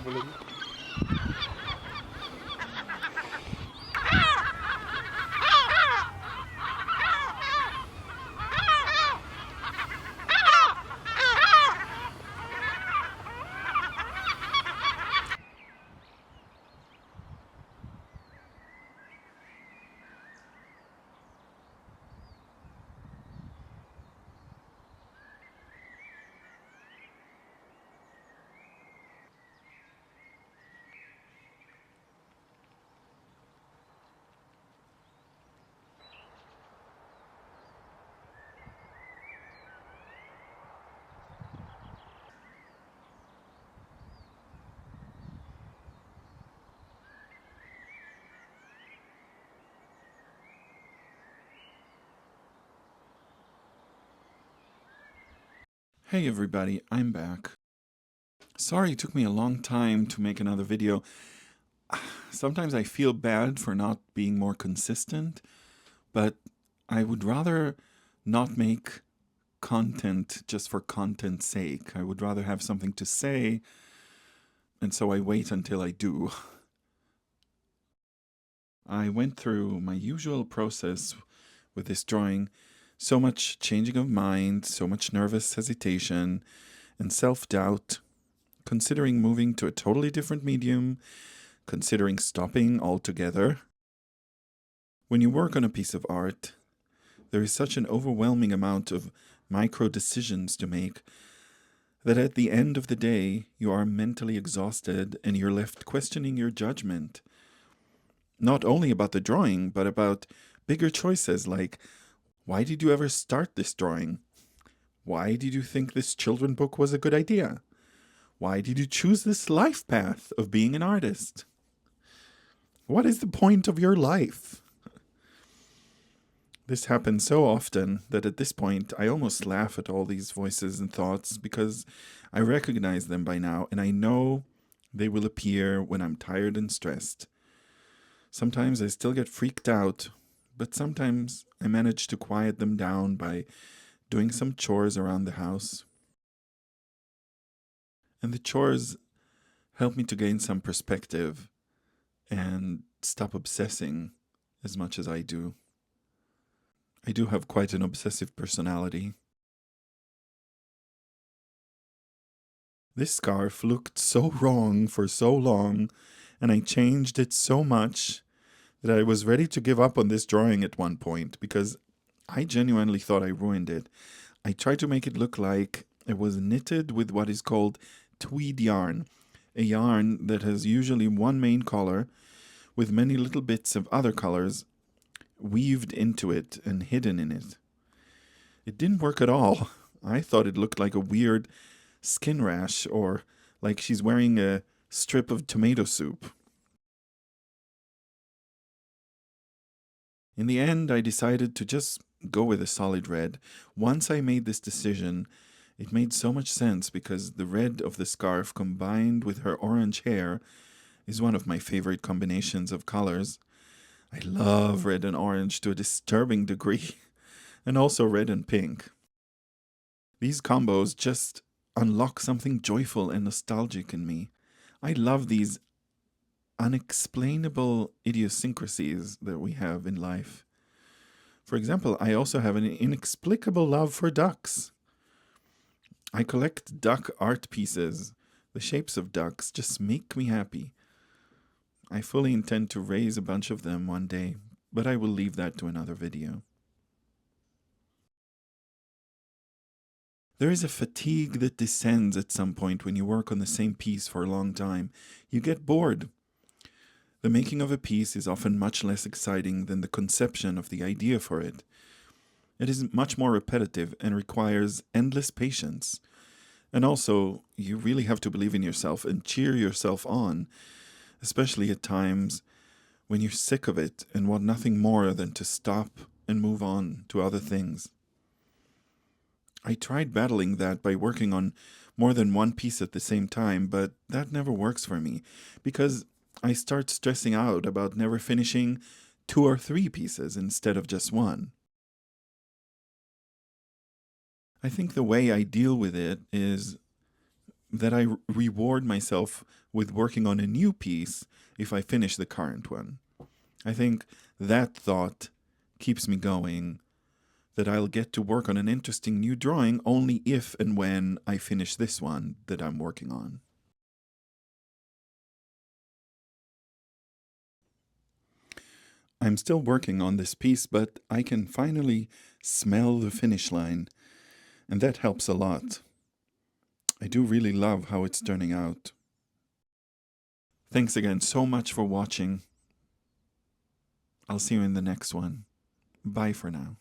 traveling. Hey everybody, I'm back. Sorry it took me a long time to make another video. Sometimes I feel bad for not being more consistent, but I would rather not make content just for content's sake. I would rather have something to say, and so I wait until I do. I went through my usual process with this drawing. So much changing of mind, so much nervous hesitation, and self-doubt, considering moving to a totally different medium, considering stopping altogether. When you work on a piece of art, there is such an overwhelming amount of micro decisions to make that at the end of the day, you are mentally exhausted and you're left questioning your judgment. Not only about the drawing, but about bigger choices like, why did you ever start this drawing? Why did you think this children's book was a good idea? Why did you choose this life path of being an artist? What is the point of your life? This happens so often that at this point I almost laugh at all these voices and thoughts because I recognize them by now and I know they will appear when I'm tired and stressed. Sometimes I still get freaked out, but sometimes I manage to quiet them down by doing some chores around the house. And the chores help me to gain some perspective and stop obsessing as much as I do. I do have quite an obsessive personality. This scarf looked so wrong for so long, and I changed it so much that I was ready to give up on this drawing at one point because I genuinely thought I ruined it. I tried to make it look like it was knitted with what is called tweed yarn, a yarn that has usually one main color with many little bits of other colors weaved into it and hidden in it. It didn't work at all. I thought it looked like a weird skin rash or like she's wearing a strip of tomato soup. In the end, I decided to just go with a solid red. Once I made this decision, it made so much sense because the red of the scarf combined with her orange hair is one of my favorite combinations of colors. I love red and orange to a disturbing degree, and also red and pink. These combos just unlock something joyful and nostalgic in me. I love these unexplainable idiosyncrasies that we have in life. For example, I also have an inexplicable love for ducks. I collect duck art pieces. The shapes of ducks just make me happy. I fully intend to raise a bunch of them one day, but I will leave that to another video. There is a fatigue that descends at some point when you work on the same piece for a long time. You get bored. The making of a piece is often much less exciting than the conception of the idea for it. It is much more repetitive and requires endless patience. And also, you really have to believe in yourself and cheer yourself on, especially at times when you're sick of it and want nothing more than to stop and move on to other things. I tried battling that by working on more than one piece at the same time, but that never works for me because I start stressing out about never finishing 2 or 3 pieces instead of just one. I think the way I deal with it is that I reward myself with working on a new piece if I finish the current one. I think that thought keeps me going, that I'll get to work on an interesting new drawing only if and when I finish this one that I'm working on. I'm still working on this piece, but I can finally smell the finish line, and that helps a lot. I do really love how it's turning out. Thanks again so much for watching. I'll see you in the next one. Bye for now.